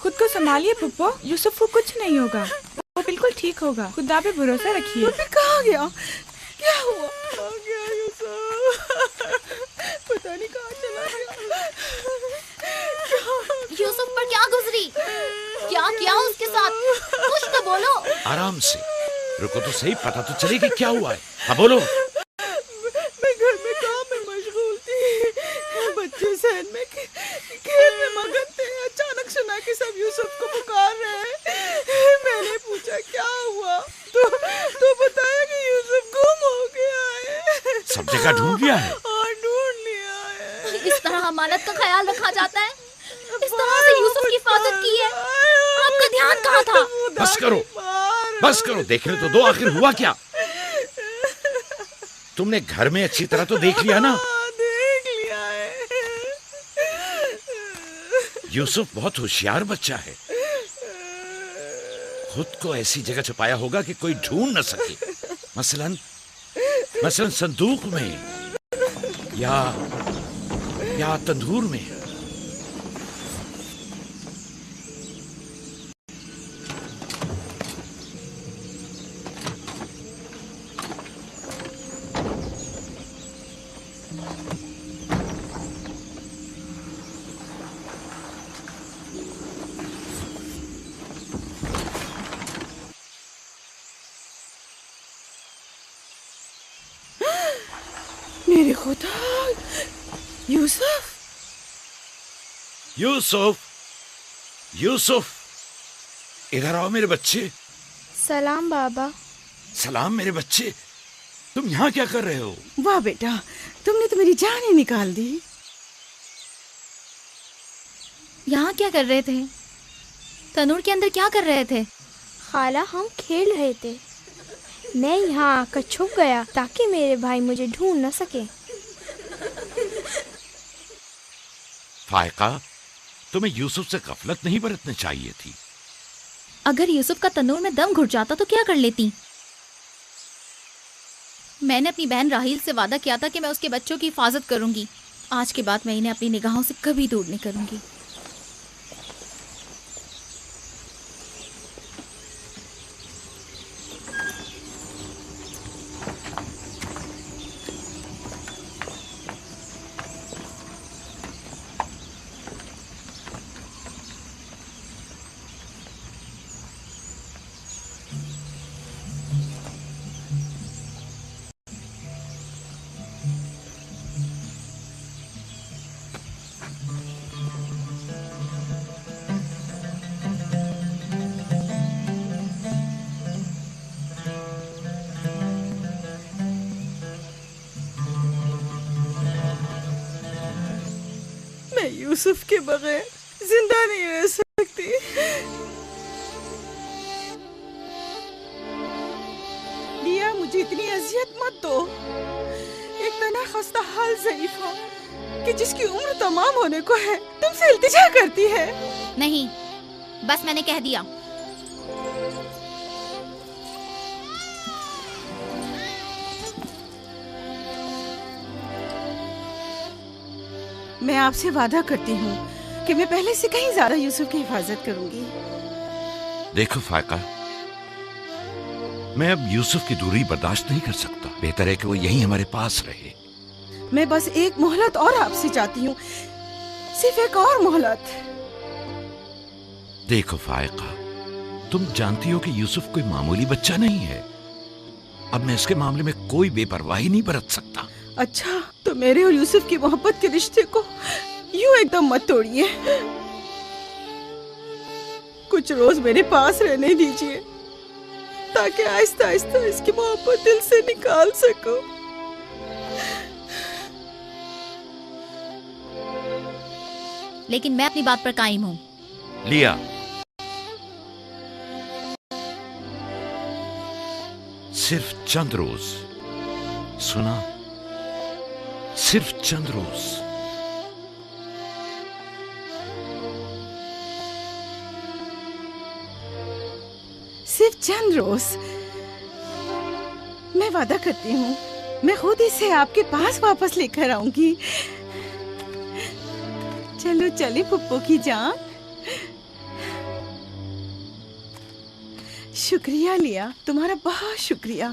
खुद को संभालिए पुप्पो, यूसुफ को कुछ नहीं होगा, वो बिल्कुल ठीक होगा। खुदा पे भरोसा रखिए। कहाँ गया? क्या हुआ? कहाँ गया यूसुफ? पता नहीं कहाँ चला गया। यूसुफ पर क्या गुजरी? क्या किया उसके साथ? कुछ तो बोलो। आराम से, रुको तो सही, पता तो चले कि क्या हुआ है। हाँ बोलो। मैं घर में काम में मशगूल थी, बच्चे सहन में खेल में मगन थे। अचानक सुना कि सब यूसुफ को पुकार रहे हैं। मैंने पूछा क्या हुआ, तो बताया कि यूसुफ गुम हो गया है। सब जगह ढूंढ लिया है? हाँ, ढूंढ लिया है। इस तरह अमानत का ख्याल रखा जाता है? इस तरह से यूसुफ की हिफाजत की है? आपका ध्यान कहाँ था? बस करो, बस करो, देखने तो दो आखिर हुआ क्या। तुमने घर में अच्छी तरह तो देख लिया ना? देख लिया है। यूसुफ बहुत होशियार बच्चा है, खुद को ऐसी जगह छुपाया होगा कि कोई ढूंढ न सके। मसलन संदूक में या तंदूर में। मेरे खुदा, यूसुफ! यूसुफ, यूसुफ, इधर आओ मेरे बच्चे। सलाम बाबा। सलाम मेरे बच्चे, तुम यहाँ क्या कर रहे हो? वाह बेटा, तुमने तो मेरी जान ही निकाल दी। यहाँ क्या कर रहे थे? तनूर के अंदर क्या कर रहे थे? खाला, हम खेल रहे थे। मैं यहाँ आकर छुप गया ताकि मेरे भाई मुझे ढूंढ न सके। फायका, तुम्हें यूसुफ से गफलत नहीं बरतनी चाहिए थी। अगर यूसुफ का तनूर में दम घुट जाता तो क्या कर लेती? मैंने अपनी बहन राहील से वादा किया था कि मैं उसके बच्चों की हिफाजत करूंगी। आज के बाद मैं इन्हें अपनी निगाहों से कभी दूर नहीं करूंगी। मैं यूसुफ के बगैर जिंदा नहीं रह सकती। लिया, मुझे इतनी अजियत मत दो। एक तना खस्ता हाल ज़ईफ़ा कि जिसकी उम्र तमाम होने को है तुमसे इल्तिजा करती है। नहीं, बस मैंने कह दिया। मैं आपसे वादा करती हूँ कि मैं पहले से कहीं ज्यादा यूसुफ की हिफाजत करूंगी। देखो फायका, मैं अब यूसुफ की दूरी बर्दाश्त नहीं कर सकता। बेहतर है कि वो यहीं हमारे पास रहे। मैं बस एक मोहलत और आपसे चाहती हूँ, सिर्फ एक और मोहलत। देखो फायका, तुम जानती हो कि यूसुफ कोई मामूली बच्चा नहीं है। अब मैं इसके मामले में कोई बेपरवाही नहीं बरत सकता। अच्छा, तो मेरे और यूसुफ की मोहब्बत के रिश्ते को यूं एकदम मत तोड़िए। कुछ रोज मेरे पास रहने दीजिए ताकि आहिस्ता आहिस्ता इसकी मोहब्बत दिल से निकाल सकूं। लेकिन मैं अपनी बात पर कायम हूँ। लिया, सिर्फ चंद रोज, सुना, सिर्फ चंद रोज। सिर्फ चंद रोज। मैं वादा करती हूँ, मैं खुद इसे आपके पास वापस लेकर आऊंगी। चलो चले पुप्पो की जान। शुक्रिया लिया, तुम्हारा बहुत शुक्रिया।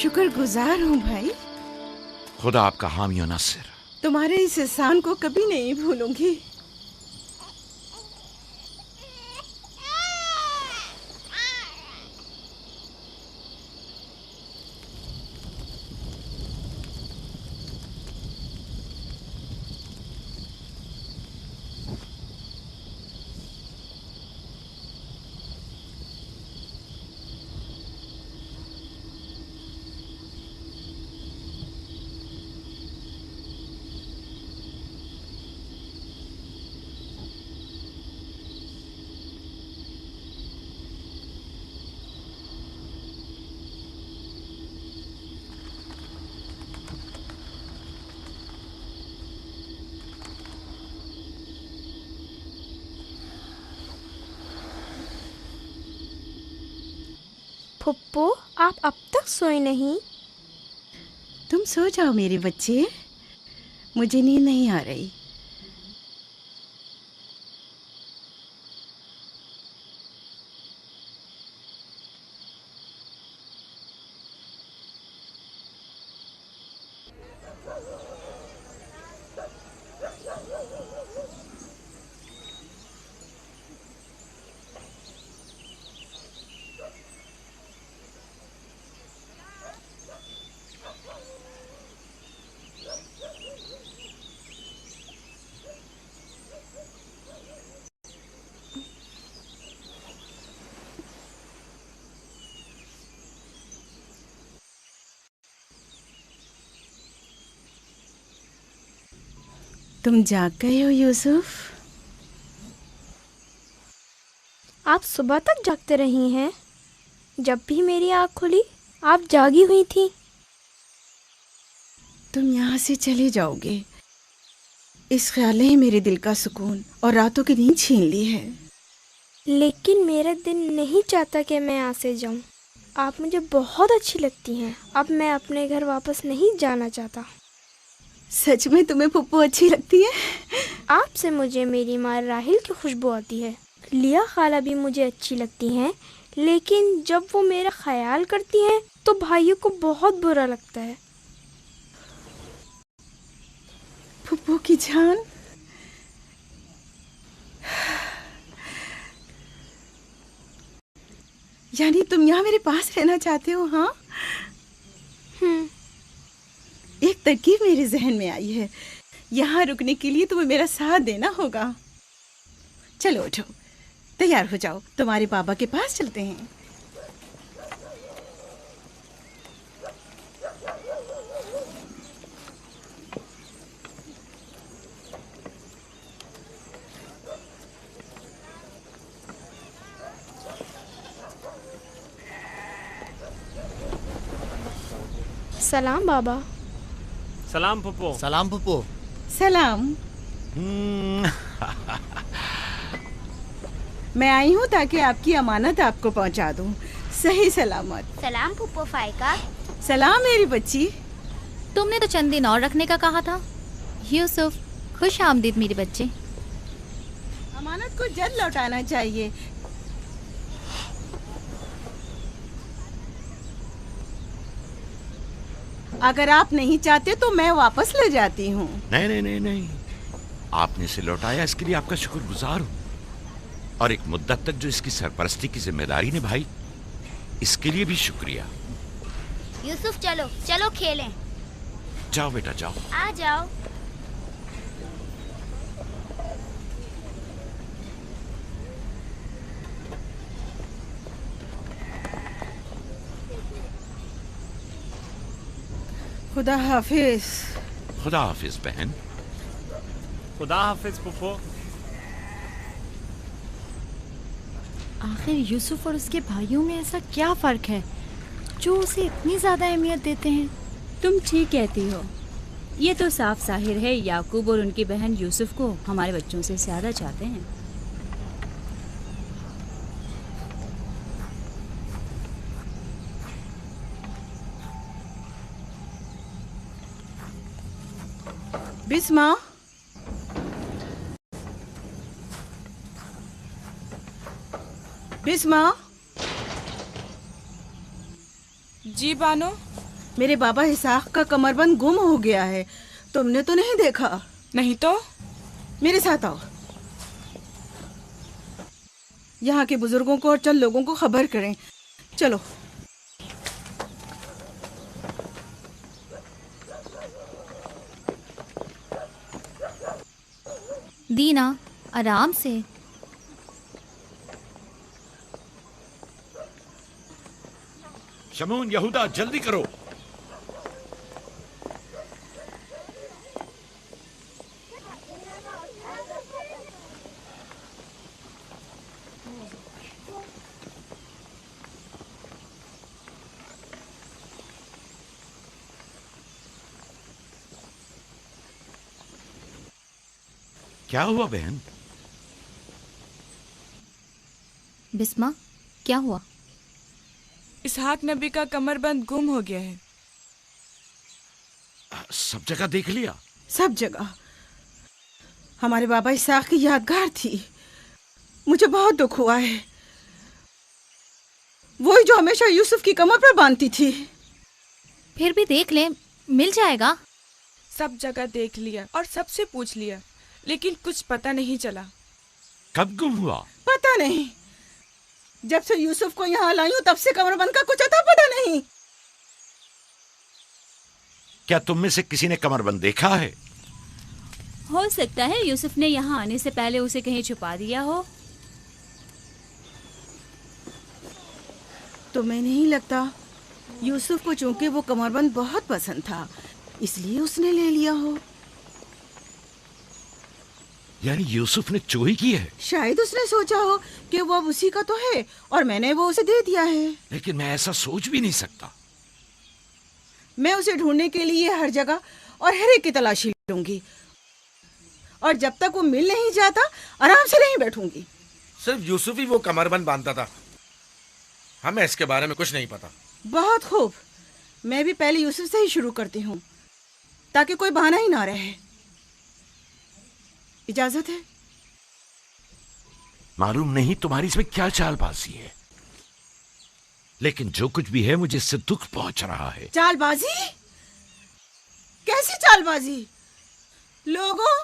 शुक्रगुजार हूँ भाई। खुदा आपका हामी और नासिर। तुम्हारे इस एहसान को कभी नहीं भूलूंगी। फुप्पो, आप अब तक सोए नहीं? तुम सो जाओ मेरे बच्चे, मुझे नींद नहीं आ रही। तुम जाग गए हो यूसुफ? आप सुबह तक जागते रही हैं? जब भी मेरी आँख खुली आप जागी हुई थी। तुम यहाँ से चले जाओगे, इस ख्याल ने मेरे दिल का सुकून और रातों की नींद छीन ली है। लेकिन मेरा दिल नहीं चाहता कि मैं यहाँ से जाऊँ। आप मुझे बहुत अच्छी लगती हैं। अब मैं अपने घर वापस नहीं जाना चाहता। सच में तुम्हें पुप्पो अच्छी लगती है? आपसे मुझे मेरी माँ राहिल की खुशबू आती है। लिया खाला भी मुझे अच्छी लगती हैं, लेकिन जब वो मेरा ख्याल करती हैं तो भाइयों को बहुत बुरा लगता है। पुप्पो की जान, यानी तुम यहाँ मेरे पास रहना चाहते हो? हाँ, एक तरकीब मेरे जहन में आई है। यहाँ रुकने के लिए तुम्हें मेरा साथ देना होगा। चलो उठो, तैयार हो जाओ, तुम्हारे पापा के पास चलते हैं। सलाम बाबा। सलाम पुप्पो। सलाम पुप्पो। सलाम। मैं आई हूँ ताकि आपकी अमानत आपको पहुँचा दूँ सही सलामत। सलाम पुप्पो फाइका। सलाम मेरी बच्ची। तुमने तो चंद दिन और रखने का कहा था। यूसुफ, खुश आमदीद मेरे बच्चे। अमानत को जल्द लौटाना चाहिए। अगर आप नहीं चाहते तो मैं वापस ले जाती हूँ। नहीं नहीं नहीं नहीं, आपने इसे लौटाया, इसके लिए आपका शुक्रगुजार हूँ। और एक मुद्दत तक जो इसकी सरपरस्ती की जिम्मेदारी निभाई, इसके लिए भी शुक्रिया। यूसुफ चलो चलो खेलें। जाओ बेटा जाओ। आ जाओ। खुदा हाफिज। खुदा हाफिज बहन। खुदा हाफिज पुप्पो। आखिर यूसुफ और उसके भाइयों में ऐसा क्या फर्क है जो उसे इतनी ज्यादा अहमियत देते हैं? तुम ठीक कहती हो। ये तो साफ जाहिर है याकूब और उनकी बहन यूसुफ को हमारे बच्चों से ज्यादा चाहते हैं। बिस्मा, बिस्मा। जी बानो। मेरे बाबा इसाक का कमरबंद गुम हो गया है। तुमने तो नहीं देखा? नहीं तो। मेरे साथ आओ। यहाँ के बुजुर्गों को और चंद लोगों को खबर करें। चलो। दीना, आराम से। शमून, यहूदा, जल्दी करो। क्या हुआ बहन? बिस्मा, क्या हुआ? इसहाक नबी का कमरबंद गुम हो गया है। सब जगह देख लिया? सब जगह। हमारे बाबा इसाक की यादगार थी। मुझे बहुत दुख हुआ है। वही जो हमेशा यूसुफ की कमर पर बांधती थी। फिर भी देख ले, मिल जाएगा। सब जगह देख लिया और सबसे पूछ लिया, लेकिन कुछ पता नहीं चला। कब गुम हुआ? पता नहीं। जब से यूसुफ को यहाँ लाई हूँ तब से कमरबंद का कुछ अता पता नहीं। क्या तुम में से किसी ने कमरबंद देखा है? हो सकता है यूसुफ ने यहाँ आने से पहले उसे कहीं छुपा दिया हो। तुम्हें नहीं लगता यूसुफ को चूंकि वो कमरबंद बहुत पसंद था इसलिए उसने ले लिया हो? यानी यूसुफ ने चोरी की है? शायद उसने सोचा हो कि वो अब उसी का तो है और मैंने वो उसे दे दिया है। लेकिन मैं ऐसा सोच भी नहीं सकता। मैं उसे ढूंढने के लिए हर जगह और हर एक की तलाशी लूंगी और जब तक वो मिल नहीं जाता आराम से नहीं बैठूंगी। सिर्फ यूसुफ ही वो कमरबंद बांधता था, हमें इसके बारे में कुछ नहीं पता। बहुत खूब। मैं भी पहले यूसुफ से ही शुरू करती हूँ ताकि कोई बहाना ही ना रहे। इजाजत है? मालूम नहीं तुम्हारी इसमें क्या चालबाजी है, लेकिन जो कुछ भी है मुझे इससे दुख पहुंच रहा है। चालबाजी? कैसी चालबाजी? लोगों,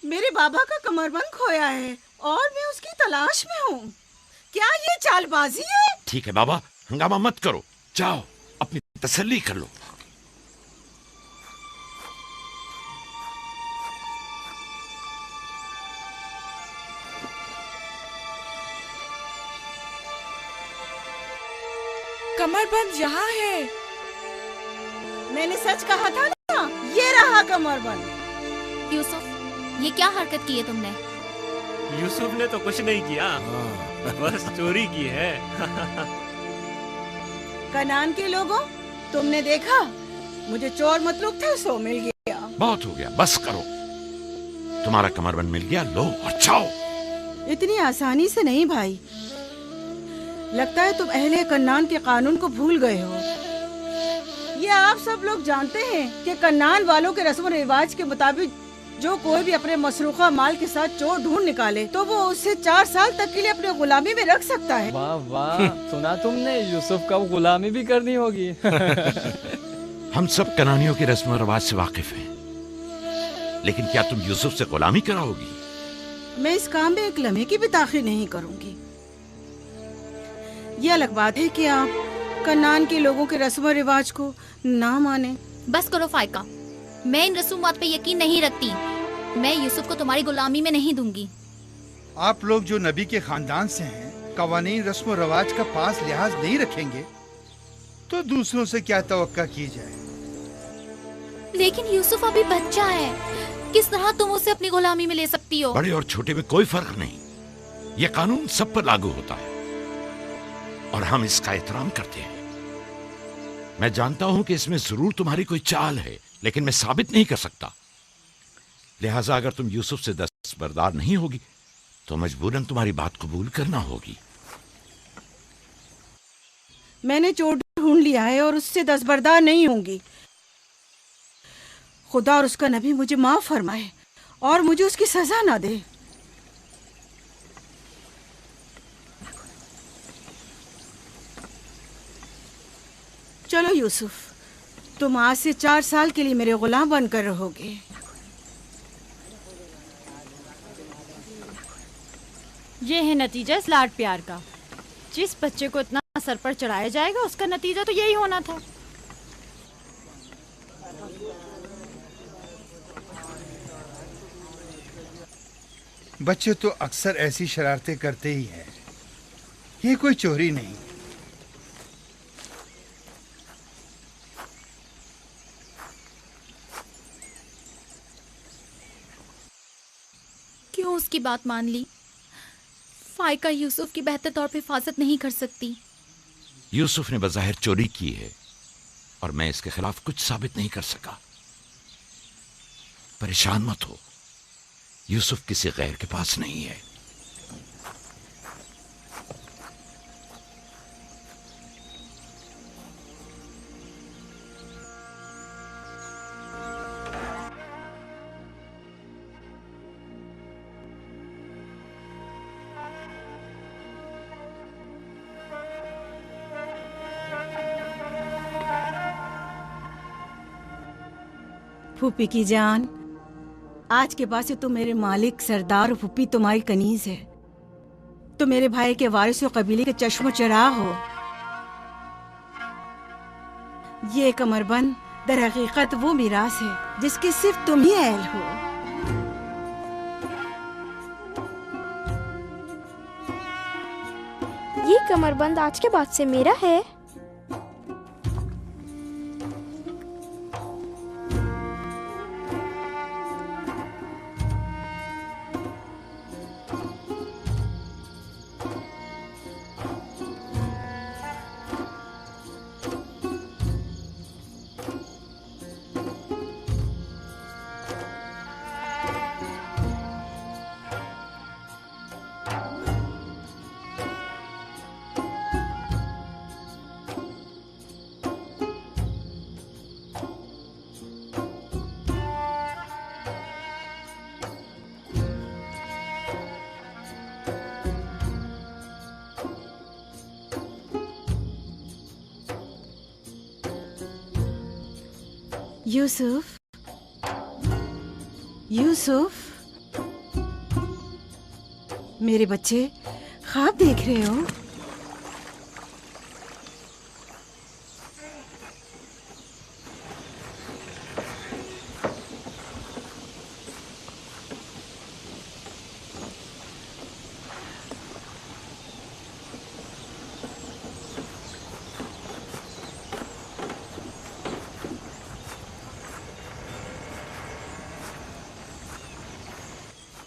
मेरे बाबा का कमरबंद खोया है और मैं उसकी तलाश में हूँ। क्या ये चालबाजी है? ठीक है बाबा, हंगामा मत करो, जाओ अपनी तसल्ली कर लो। कमरबंद यहाँ है। मैंने सच कहा था ना, ये रहा कमरबंद। यूसुफ, ये क्या हरकत की है तुमने? यूसुफ ने तो कुछ नहीं किया, बस चोरी की है। कनान के लोगों, तुमने देखा, मुझे चोर मतलूब था सो मिल गया। बहुत हो गया, बस करो। तुम्हारा कमरबंद मिल गया, लो और जाओ। इतनी आसानी से नहीं भाई। लगता है तुम अहले कन्नान के कानून को भूल गए हो। ये आप सब लोग जानते हैं कि कन्नान वालों के रस्म रिवाज के मुताबिक जो कोई भी अपने मसरूखा माल के साथ चोर ढूंढ निकाले तो वो उससे 4 साल तक के लिए अपने गुलामी में रख सकता है। वाह वाह, सुना तुमने, यूसुफ का गुलामी भी करनी होगी। हम सब कनानियों के रस्म रिवाज से वाकिफ हैं, लेकिन क्या तुम यूसुफ से गुलामी कराओगी? मैं इस काम में एक लम्हे की भी ताखीर नहीं करूंगी। ये अलग बात है कि आप कन्नान के लोगों के रस्म रिवाज को ना माने। बस करो फायका, मैं इन रसूमात पे यकीन नहीं रखती। मैं यूसुफ को तुम्हारी गुलामी में नहीं दूंगी। आप लोग जो नबी के खानदान से हैं, कवानीन रस्म रवाज का पास लिहाज नहीं रखेंगे तो दूसरों से क्या तवक्का की जाए। लेकिन यूसुफ अभी बच्चा है, किस तरह तुम उसे अपनी गुलामी में ले सकती हो? बड़े और छोटे में कोई फर्क नहीं, यह कानून सब पर लागू होता है और हम इसका एहतराम करते हैं। मैं जानता हूं कि इसमें जरूर तुम्हारी कोई चाल है, लेकिन मैं साबित नहीं कर सकता। लिहाजा अगर तुम यूसुफ से दस्तबरदार नहीं होगी तो मजबूरन तुम्हारी बात कबूल करना होगी। मैंने चोर ढूंढ लिया है और उससे दस्तबरदार नहीं होंगी। खुदा और उसका नबी मुझे माफ फरमाए और मुझे उसकी सजा ना दे। चलो यूसुफ, तुम आज से 4 साल के लिए मेरे गुलाम बनकर रहोगे। ये है नतीजा इस लाड प्यार का। जिस बच्चे को इतना सर पर चढ़ाया जाएगा उसका नतीजा तो यही होना था। बच्चे तो अक्सर ऐसी शरारतें करते ही हैं। ये कोई चोरी नहीं। क्यों उसकी बात मान ली? फाइका यूसुफ की बेहतर तौर पे हिफाजत नहीं कर सकती। यूसुफ ने बज़ाहिर चोरी की है और मैं इसके खिलाफ कुछ साबित नहीं कर सका। परेशान मत हो, यूसुफ किसी गैर के पास नहीं है। फूफी की जान, आज के बाद से तुम मेरे मालिक सरदार और फूफी तुम्हारी कनीज है। तुम मेरे भाई के वारिस और कबीले के चश्मो चराग हो। ये कमरबंद दर हकीकत वो मिरास है जिसकी सिर्फ तुम ही अहल हो। ये कमरबंद आज के बाद से मेरा है। यूसुफ, यूसुफ, मेरे बच्चे ख्वाब देख रहे हो?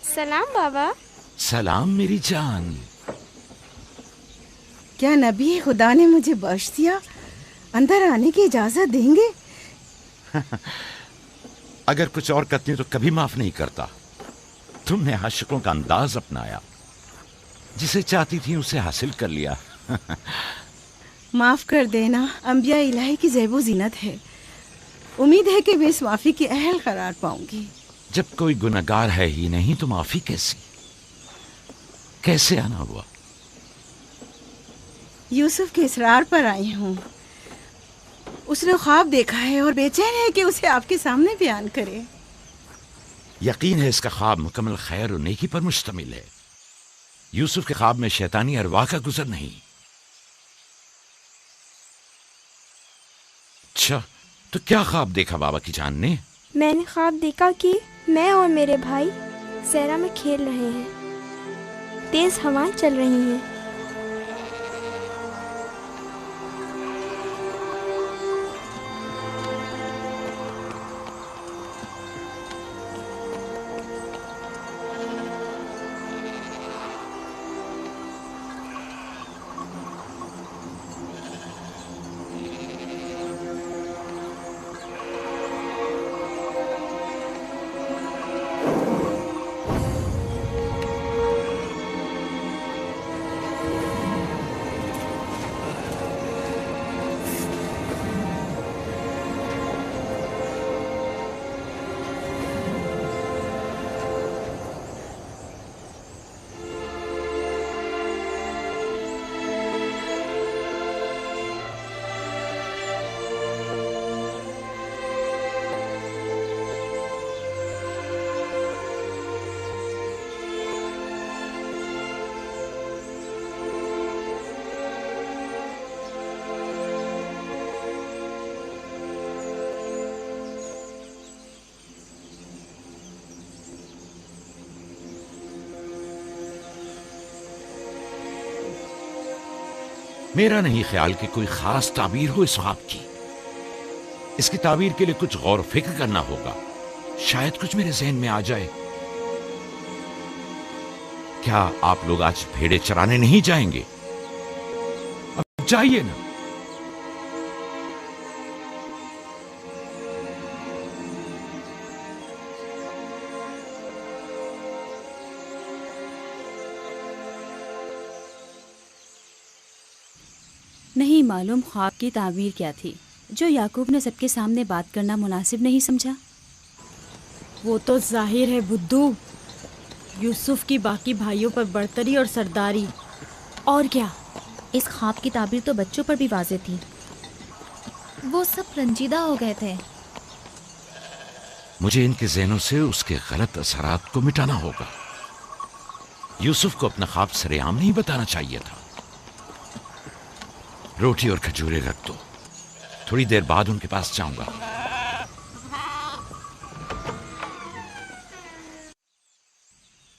सलाम बाबा। सलाम मेरी जान। क्या नबी खुदा ने मुझे बख्श दिया? अंदर आने की इजाजत देंगे? अगर कुछ और करती तो कभी माफ नहीं करता। तुमने आशिकों का अंदाज अपनाया, जिसे चाहती थी उसे हासिल कर लिया। माफ कर देना अंबिया इलाही की ज़ैबो ज़ीनत है। उम्मीद है कि मैं इस माफी की अहल करार पाऊंगी। जब कोई गुनहगार है ही नहीं तो माफी कैसी? कैसे आना हुआ? यूसुफ के इसरार पर आई हूँ। उसने ख्वाब देखा है और बेचैन है कि उसे आपके सामने बयान करे। यकीन है इसका ख्वाब मुकम्मल खैर और नेकी पर मुश्तमिल है। यूसुफ के ख्वाब में शैतानी अरवाह का गुजर नहीं। अच्छा, तो क्या ख्वाब देखा बाबा की जान ने? मैंने ख्वाब देखा कि मैं और मेरे भाई सहरा में खेल रहे हैं। तेज हवाएं चल रही हैं। मेरा नहीं ख्याल कि कोई खास ताबीर हो इस ख्वाब की। इसकी ताबीर के लिए कुछ गौर फिक्र करना होगा। शायद कुछ मेरे जहन में आ जाए। क्या आप लोग आज भेड़े चराने नहीं जाएंगे? अब जाइए ना। नहीं मालूम ख्वाब की ताबीर क्या थी जो याकूब ने सबके सामने बात करना मुनासिब नहीं समझा। वो तो जाहिर है बुद्धू, यूसुफ की बाकी भाइयों पर बढ़तरी और सरदारी। और क्या? इस ख्वाब की ताबीर तो बच्चों पर भी वाज़ेह थी। वो सब रंजीदा हो गए थे। मुझे इनके ज़हनों से उसके गलत असरात को मिटाना होगा। यूसुफ को अपना ख्वाब सरेआम नहीं बताना चाहिए था। रोटी और खजूरें रख दो, थोड़ी देर बाद उनके पास जाऊंगा।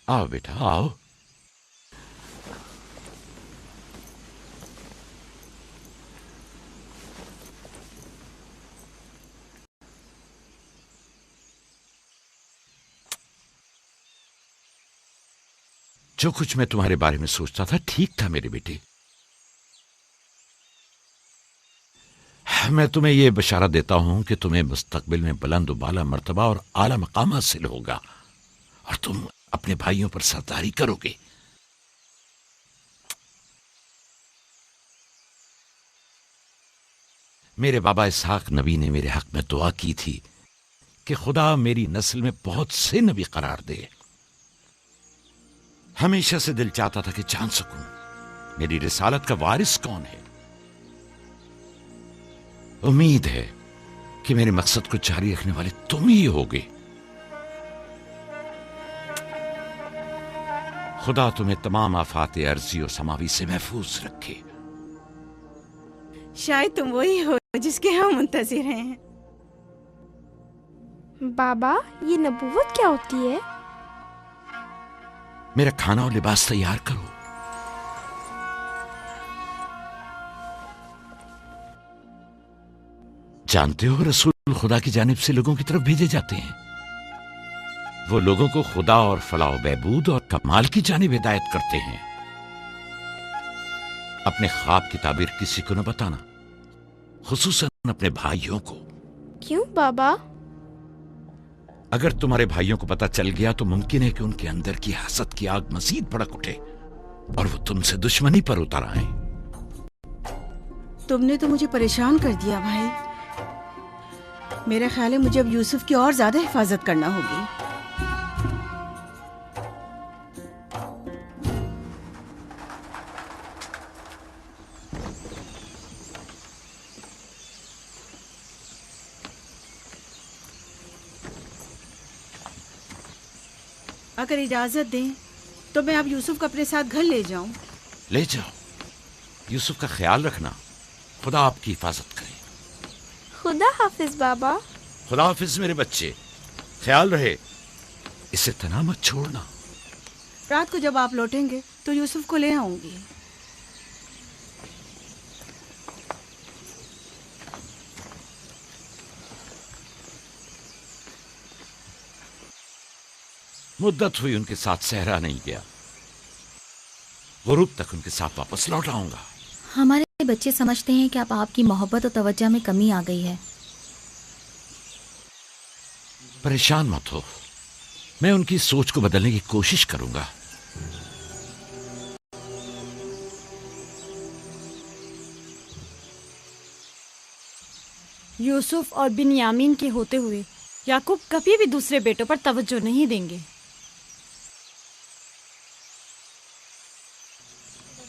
आओ बेटा आओ। जो कुछ मैं तुम्हारे बारे में सोचता था ठीक था मेरे बेटे। मैं तुम्हें यह बशारत देता हूं कि तुम्हें मुस्तकबिल में बुलंद बाला मर्तबा और आला मकाम हासिल होगा और तुम अपने भाइयों पर सरदारी करोगे। मेरे बाबा इसहाक नबी ने मेरे हक में दुआ की थी कि खुदा मेरी नस्ल में बहुत से नबी करार दे। हमेशा से दिल चाहता था कि जान सकूं मेरी रिसालत का वारिस कौन है। उम्मीद है कि मेरे मकसद को जारी रखने वाले तुम ही होगे। खुदा तुम्हें तमाम आफात अर्जी और समावी से महफूज रखे। शायद तुम वही हो जिसके हम मुंतजिर हैं। बाबा, ये नबूवत क्या होती है? मेरा खाना और लिबास तैयार करो। जानते हो रसूल खुदा की जानिब से लोगों की तरफ भेजे जाते हैं। वो लोगों को खुदा और फलाह बहबूद और कमाल की जानिब हिदायत करते हैं। अपने ख्वाब की ताबीर किसी को न बताना, खुसूसन अपने भाइयों को। क्यों बाबा? अगर तुम्हारे भाइयों को पता चल गया तो मुमकिन है कि उनके अंदर की हसद की आग मजीद भड़क उठे और वो तुमसे दुश्मनी पर उतर आए। तुमने तो मुझे परेशान कर दिया भाई। मेरा ख्याल है मुझे अब यूसुफ की और ज्यादा हिफाजत करना होगी। अगर इजाजत दें तो मैं अब यूसुफ को अपने साथ घर ले जाऊं। ले जाओ। यूसुफ का ख्याल रखना। खुदा आपकी हिफाजत करे। खुदा हाफिज बाबा। खुदा हाफिज मेरे बच्चे। ख्याल रहे, इसे तना मत छोड़ना। रात को जब आप लौटेंगे तो यूसुफ को ले आऊंगी। मुद्दत हुई उनके साथ सहरा नहीं गया। गुरूब तक उनके साथ वापस लौट आऊंगा। हमारे बच्चे समझते हैं कि अब आपकी मोहब्बत और तवज्जो में कमी आ गई है। परेशान मत हो, मैं उनकी सोच को बदलने की कोशिश करूंगा। यूसुफ और बिन्यामीन के होते हुए याकूब कभी भी दूसरे बेटों पर तवज्जो नहीं देंगे।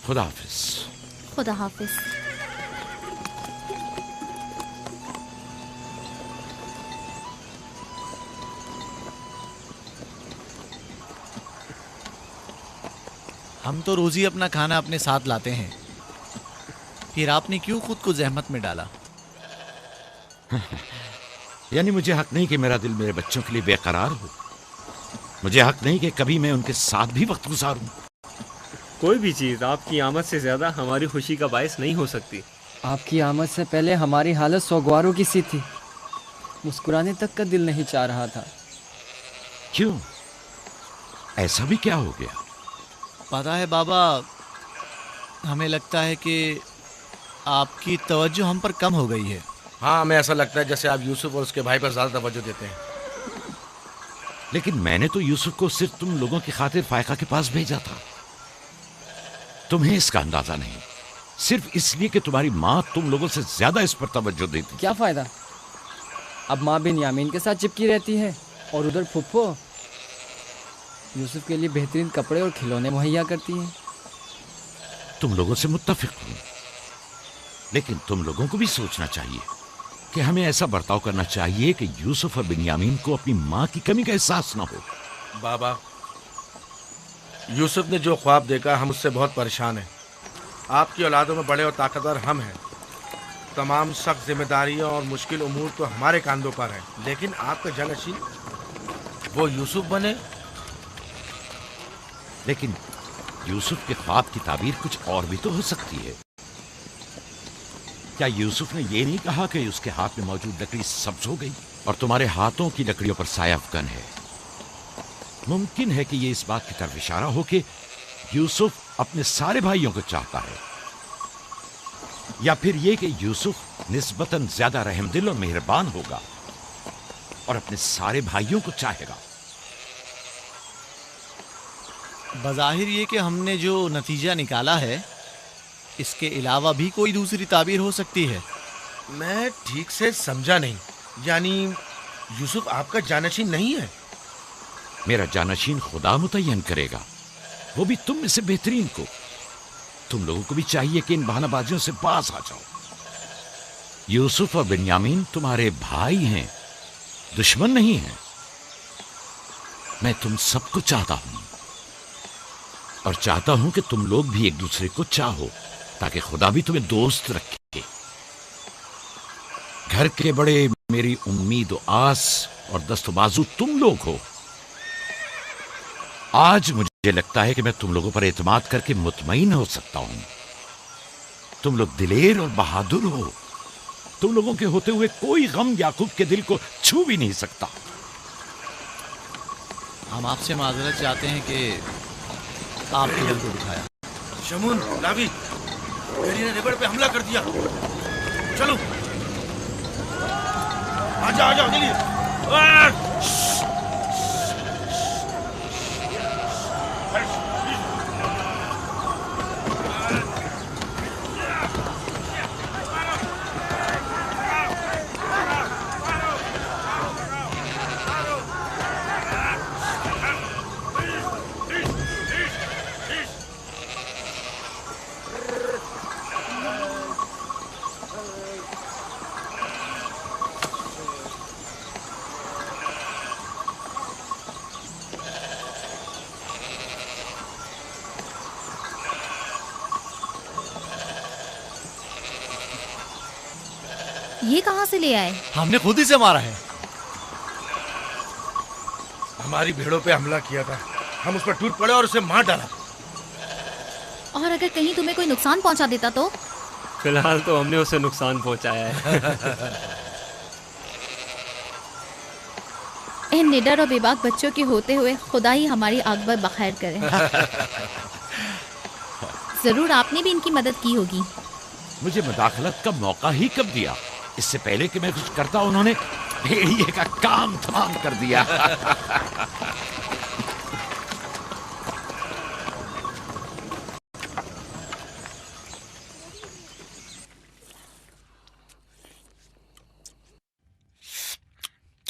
खुदा हाफिज। खुदा हाफिज। हम तो रोज ही अपना खाना अपने साथ लाते हैं, फिर आपने क्यों खुद को जहमत में डाला? यानी मुझे हक नहीं कि मेरा दिल मेरे बच्चों के लिए बेकरार हो। मुझे हक नहीं कि कभी मैं उनके साथ भी वक्त गुजारूं। कोई भी चीज़ आपकी आमद से ज़्यादा हमारी खुशी का बायस नहीं हो सकती। आपकी आमद से पहले हमारी हालत सोगवारों की सी थी। मुस्कुराने तक का दिल नहीं चाह रहा था। क्यों? ऐसा भी क्या हो गया? पता है बाबा, हमें लगता है कि आपकी तवज्जो हम पर कम हो गई है। हाँ, हमें ऐसा लगता है जैसे आप यूसुफ और उसके भाई पर ज्यादा तवज्जो देते हैं। लेकिन मैंने तो यूसुफ को सिर्फ तुम लोगों की खातिर फायका के पास भेजा था। तुम्हें इसका अंदाजा नहीं, सिर्फ इसलिए कि तुम्हारी माँ तुम लोगों से ज्यादा इस पर तवज्जो देती। क्या फायदा? अब माँ बिन्यामीन के साथ चिपकी रहती है और उधर फुफ्फो यूसुफ के लिए बेहतरीन कपड़े और खिलौने मुहैया करती हैं। तुम लोगों से मुत्तफिक हूं, लेकिन तुम लोगों को भी सोचना चाहिए कि हमें ऐसा बर्ताव करना चाहिए कि यूसुफ और बिन्यामीन को अपनी माँ की कमी का एहसास ना हो। बाबा, यूसुफ ने जो ख्वाब देखा, हम उससे बहुत परेशान हैं। आपकी औलादों में बड़े और ताकतवर हम हैं। तमाम सख्त जिम्मेदारियां और मुश्किल उमूर तो हमारे कांधों पर हैं, लेकिन आपका जानशीन वो यूसुफ बने। लेकिन यूसुफ के ख्वाब की ताबीर कुछ और भी तो हो सकती है। क्या यूसुफ ने ये नहीं कहा कि उसके हाथ में मौजूद लकड़ी सब्ज हो गई और तुम्हारे हाथों की लकड़ियों पर साया अफगन है? मुमकिन है कि ये इस बात की तरफ इशारा हो कि यूसुफ अपने सारे भाइयों को चाहता है, या फिर ये कि यूसुफ निस्बतन ज्यादा रहमदिल और मेहरबान होगा और अपने सारे भाइयों को चाहेगा। बज़ाहिर ये कि हमने जो नतीजा निकाला है, इसके अलावा भी कोई दूसरी ताबीर हो सकती है। मैं ठीक से समझा नहीं। यानी यूसुफ आपका जानशीन नहीं है? मेरा जानशीन खुदा मुतय्यन करेगा, वो भी तुम में से बेहतरीन को। तुम लोगों को भी चाहिए कि इन बहानाबाजियों से बाज आ जाओ। यूसुफ और बिन्यामीन तुम्हारे भाई हैं, दुश्मन नहीं हैं। मैं तुम सबको चाहता हूं और चाहता हूं कि तुम लोग भी एक दूसरे को चाहो, ताकि खुदा भी तुम्हें दोस्त रखे। घर के बड़े मेरी उम्मीद आस और दस्तबाजू तुम लोग हो। आज मुझे लगता है कि मैं तुम लोगों पर एतमाद करके मुतमईन हो सकता हूं। तुम लोग दिलेर और बहादुर हो। तुम लोगों के होते हुए कोई गम याकूब के दिल को छू भी नहीं सकता। हम आपसे माजरत चाहते हैं कि आपके दिल को दुखाया। शमून, लावी, भेड़िए ने रेबड़ पे हमला कर दिया। चलो, आजा आजा जल्दी। ये कहाँ से ले आए? हमने खुद ही से मारा है। हमारी भेड़ों पे हमला किया था, हम उस पर टूट पड़े और उसे मार डाला। और अगर कहीं तुम्हें कोई नुकसान पहुंचा देता तो? फिलहाल तो हमने उसे नुकसान पहुंचाया है। इन निडर और बेबाक बच्चों के होते हुए खुदा ही हमारी आकबर बखैर करे। जरूर आपने भी इनकी मदद की होगी। मुझे मुदाखलत का मौका ही कब दिया? इससे पहले कि मैं कुछ करता उन्होंने भेड़िए का काम तमाम कर दिया।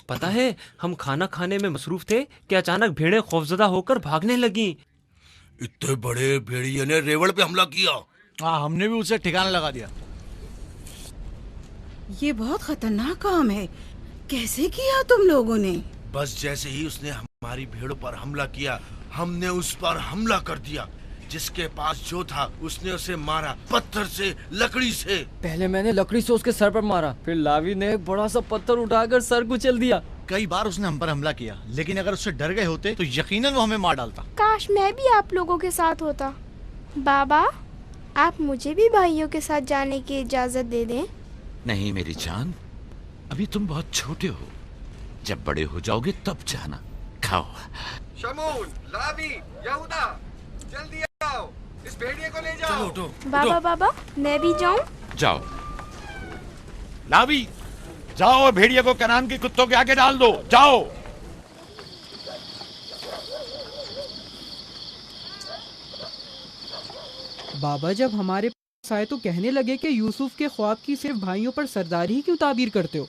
पता है, हम खाना खाने में मसरूफ थे कि अचानक भेड़ें खौफजदा होकर भागने लगी। इतने बड़े भेड़िए ने रेवड़ पे हमला किया। हाँ, हमने भी उसे ठिकाना लगा दिया। ये बहुत खतरनाक काम है। कैसे किया तुम लोगों ने? बस जैसे ही उसने हमारी भेड़ों पर हमला किया, हमने उस पर हमला कर दिया। जिसके पास जो था उसने उसे मारा, पत्थर से, लकड़ी से। पहले मैंने लकड़ी से उसके सर पर मारा, फिर लावी ने एक बड़ा सा पत्थर उठाकर सर कुचल दिया। कई बार उसने हम पर हमला किया, लेकिन अगर उससे डर गए होते तो यकीनन वो हमें मार डालता। काश मैं भी आप लोगों के साथ होता। बाबा, आप मुझे भी भाइयों के साथ जाने की इजाज़त दे दें। नहीं मेरी जान, अभी तुम बहुत छोटे हो, जब बड़े हो जाओगे तब जाना। खाओ। शमून, लावी, यहूदा, जल्दी आओ, इस भेड़िए को ले जाओ। चलो उठो। बाबा बाबा, मैं भी जाऊं? जाओ। लावी, जाओ और भेड़िए को कनान के कुत्तों के आगे डाल दो। जाओ। बाबा जब हमारे पास आए तो कहने लगे कि यूसुफ के ख्वाब की सिर्फ भाइयों पर सरदारी ही क्यों ताबीर करते हो।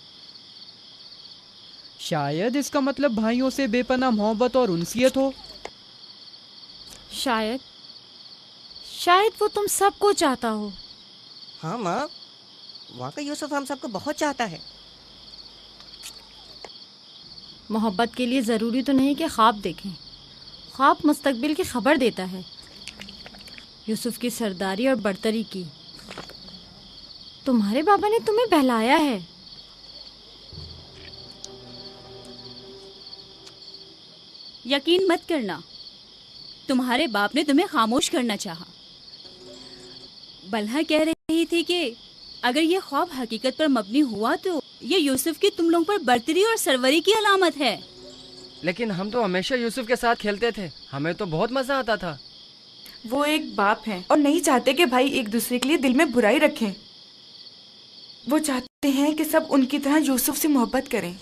शायद इसका मतलब भाइयों से बेपनाह मोहब्बत और उनसियत हो। शायद वो तुम सबको चाहता हो। हाँ माँ, वाकई यूसुफ हम सबको बहुत चाहता है। मोहब्बत के लिए ज़रूरी तो नहीं कि ख्वाब देखें, ख्वाब मुस्तकबिल की खबर देता है। यूसुफ की सरदारी और बर्तरी की तुम्हारे बाबा ने तुम्हें बहलाया है। यकीन मत करना, तुम्हारे बाप ने तुम्हें खामोश करना चाहा। बलहा कह रही थी कि अगर ये ख्वाब हकीकत पर मबनी हुआ तो ये यूसुफ की तुम लोगों पर बर्तरी और सरवरी की अलामत है। लेकिन हम तो हमेशा यूसुफ के साथ खेलते थे, हमें तो बहुत मजा आता था। वो एक बाप हैं और नहीं चाहते कि भाई एक दूसरे के लिए दिल में बुराई रखें। वो चाहते हैं कि सब उनकी तरह यूसुफ से मोहब्बत करें।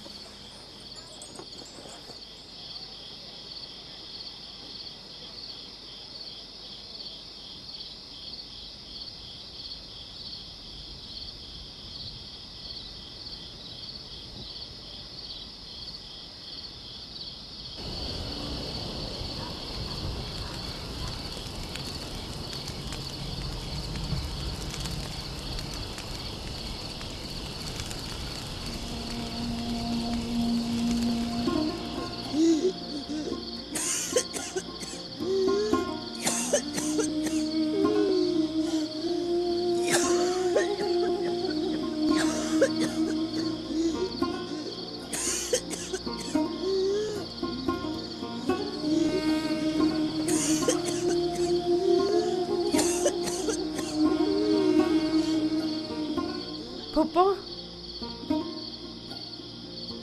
फुप्पो,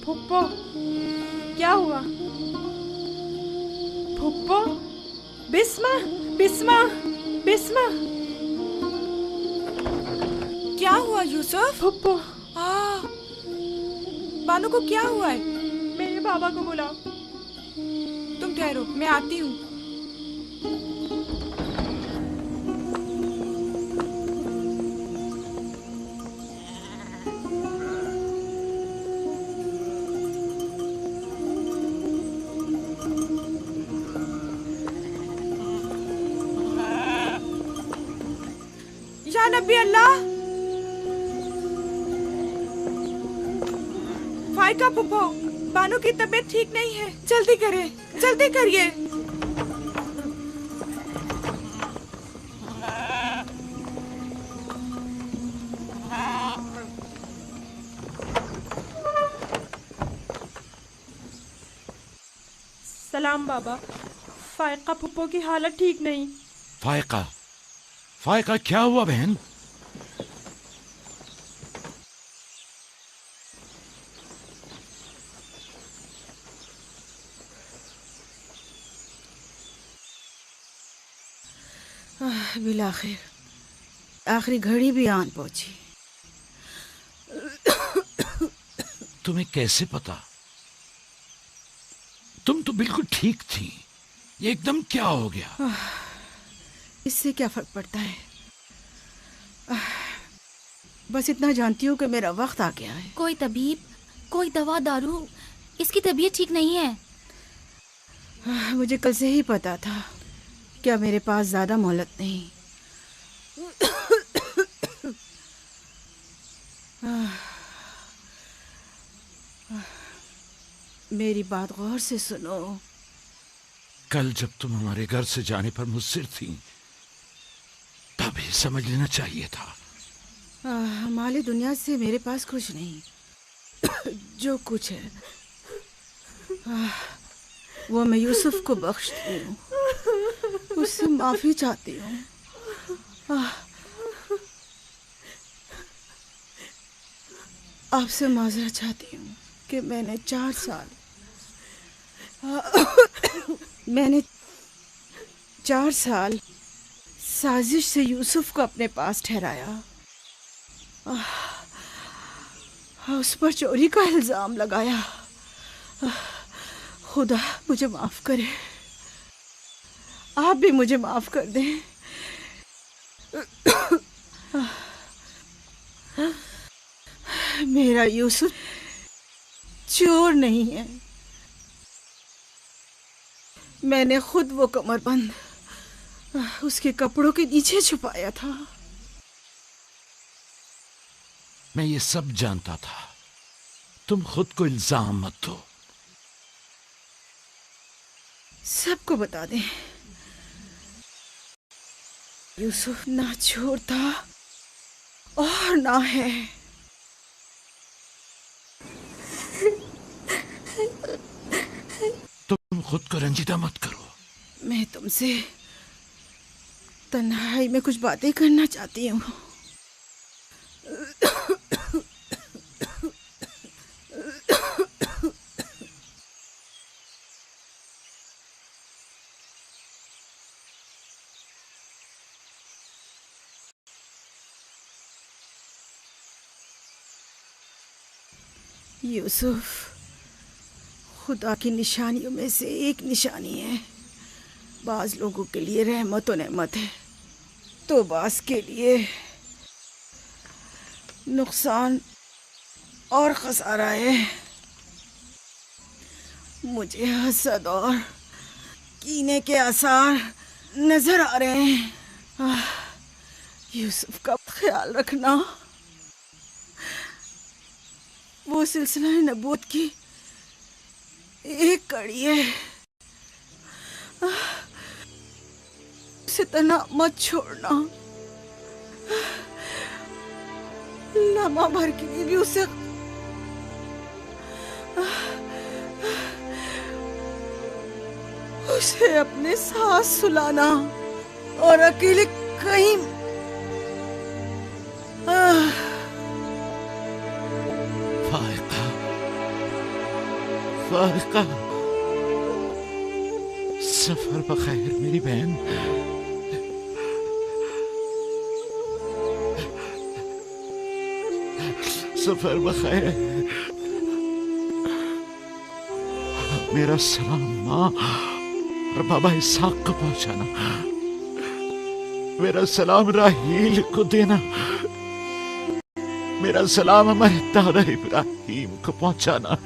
फुप्पो, क्या हुआ? फुप्पो, बिस्मा, बिस्मा, बिस्मा, क्या हुआ यूसुफ? फुप्पो, बानू को क्या हुआ है? मेरे बाबा को बुलाओ। तुम ठहरो, मैं आती हूँ। या नबी अल्लाह, फाइका फुप्पो, बानू की तबीयत ठीक नहीं है, जल्दी करें, जल्दी करिए। सलाम बाबा, फायका फुप्पो की हालत ठीक नहीं। फायका, फायका क्या हुआ बहन? बिलाखिर आखिरी घड़ी भी आन पहुंची। तुम्हें कैसे पता? तुम तो बिल्कुल ठीक थी, ये एकदम क्या हो गया? इससे क्या फर्क पड़ता है? बस इतना जानती हूँ कि मेरा वक्त आ गया है। कोई तबीब, कोई दवा दारू, इसकी तबीयत ठीक नहीं है। मुझे कल से ही पता था, क्या मेरे पास ज्यादा मोहलत नहीं। मेरी बात गौर से सुनो। कल जब तुम हमारे घर से जाने पर मुझसे थी, तभी समझ लेना चाहिए था। माली दुनिया से मेरे पास कुछ नहीं। जो कुछ है वो मैं यूसुफ को बख्शती हूँ, उससे माफी चाहती हूँ। आपसे माजरा चाहती हूँ कि मैंने 4 साल साजिश से यूसुफ को अपने पास ठहराया, उस पर चोरी का इल्जाम लगाया। खुदा मुझे माफ करे, आप भी मुझे माफ कर दें। मेरा यूसुफ चोर नहीं है। मैंने खुद वो कमरबंद उसके कपड़ों के नीचे छुपाया था। मैं ये सब जानता था। तुम खुद को इल्जाम मत दो। सबको बता दें, यूसुफ ना चोर था और ना है। तुम खुद को रंजीदा मत करो। मैं तुमसे तन्हाई में कुछ बातें करना चाहती हूँ। यूसुफ खुदा की निशानियों में से एक निशानी है। बाज लोगों के लिए रहमत और नेमत है, तो बाज के लिए नुकसान और खसारा है। मुझे हसद और कीने के आसार नजर आ रहे हैं। यूसुफ का ख्याल रखना। वो सिलसिला नबूवत की एक कड़ी है। उसे तना मत छोड़ना। लम्हा भर के लिए भी उसे अपने साथ सुलाना और अकेले कहीं फारिका, सफर बखैर मेरी बहन। सफर बखैर। मेरा सलाम माँ और बाबा इसहाक को पहुंचाना। मेरा सलाम राहील को देना। मेरा सलाम हमारे दादा इब्राहिम को पहुंचाना।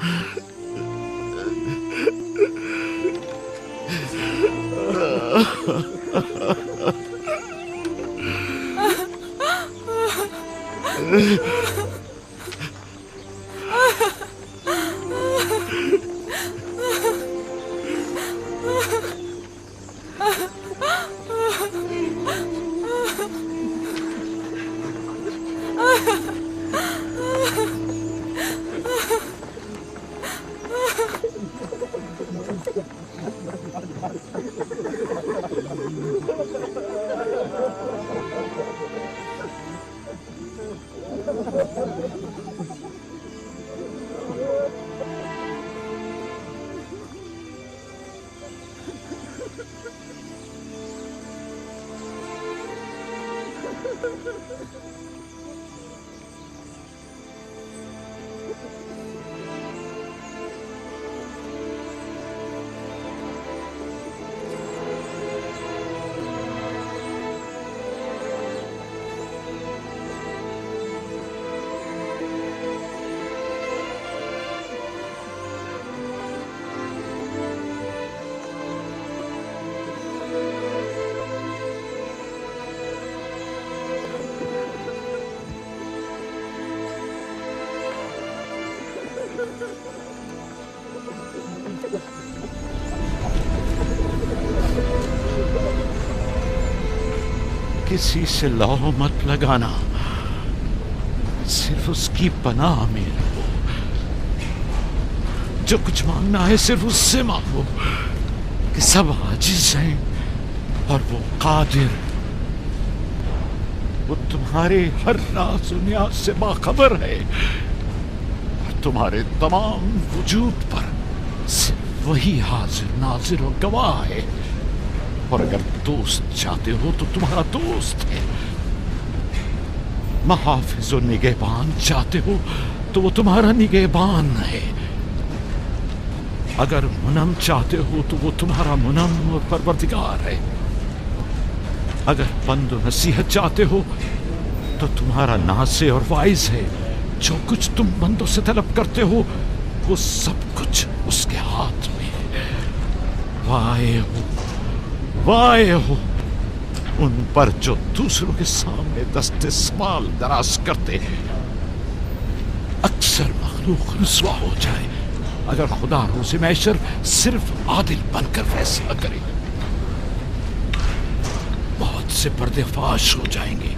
किसी से लौ मत लगाना, सिर्फ उसकी पनाह में रहो। जो कुछ मांगना है सिर्फ उससे मांगो कि सब आजिज हैं और वो कादिर वो तुम्हारे हर राज और न्याज से बाखबर है और तुम्हारे तमाम वजूद पर सिर्फ वही हाजिर नाजिर और गवाह है। और अगर दोस्त चाहते हो तो तुम्हारा दोस्त है, महाफिज और निगहबान चाहते हो तो वो तुम्हारा निगहबान है, अगर मुनम चाहते हो तो वो तुम्हारा मुनम और परवरदिगार है, अगर पंद और नसीहत चाहते हो तो तुम्हारा नासे और वाइज है। जो कुछ तुम बंदों से तलब करते हो वो सब कुछ उसके हाथ में है। वाए हो उन पर जो दूसरों के सामने दस्ते सवाल दराज करते हैं। अक्सर मखलूक रुसवा हो जाए अगर खुदा रोज़े महशर सिर्फ आदिल बनकर फैसला करे। बहुत से पर्देफाश हो जाएंगे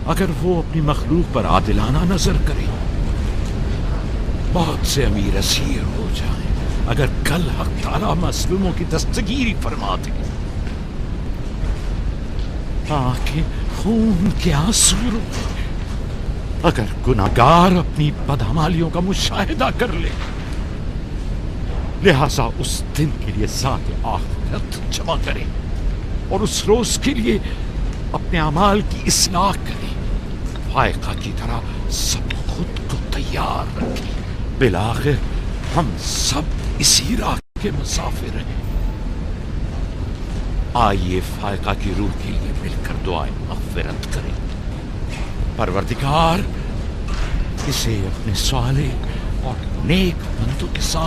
अगर वो अपनी मखलूक पर आदिलाना नजर करे। बहुत से अमीर असीर हो जाएं अगर कल हक ताला मजलूमों की दस्तगीरी फरमा दे। आंखें खून के आंसू रोए अगर गुनाहगार अपनी बदअमालियों का मुशाहिदा कर ले। लिहाजा उस दिन के लिए ज़ात आखिरत जमा करे और उस रोज के लिए अपने अमाल की इस्लाह करे। फायका की तरह सब खुद को तैयार रखें। बिलाखिर हम सब इसी राह के मुसाफिर हैं। आइए फायका की रूह के लिए मिलकर दुआएं मग़फ़िरत करें। परवरदिगार इसे अपने साले और नेक बंदों के साथ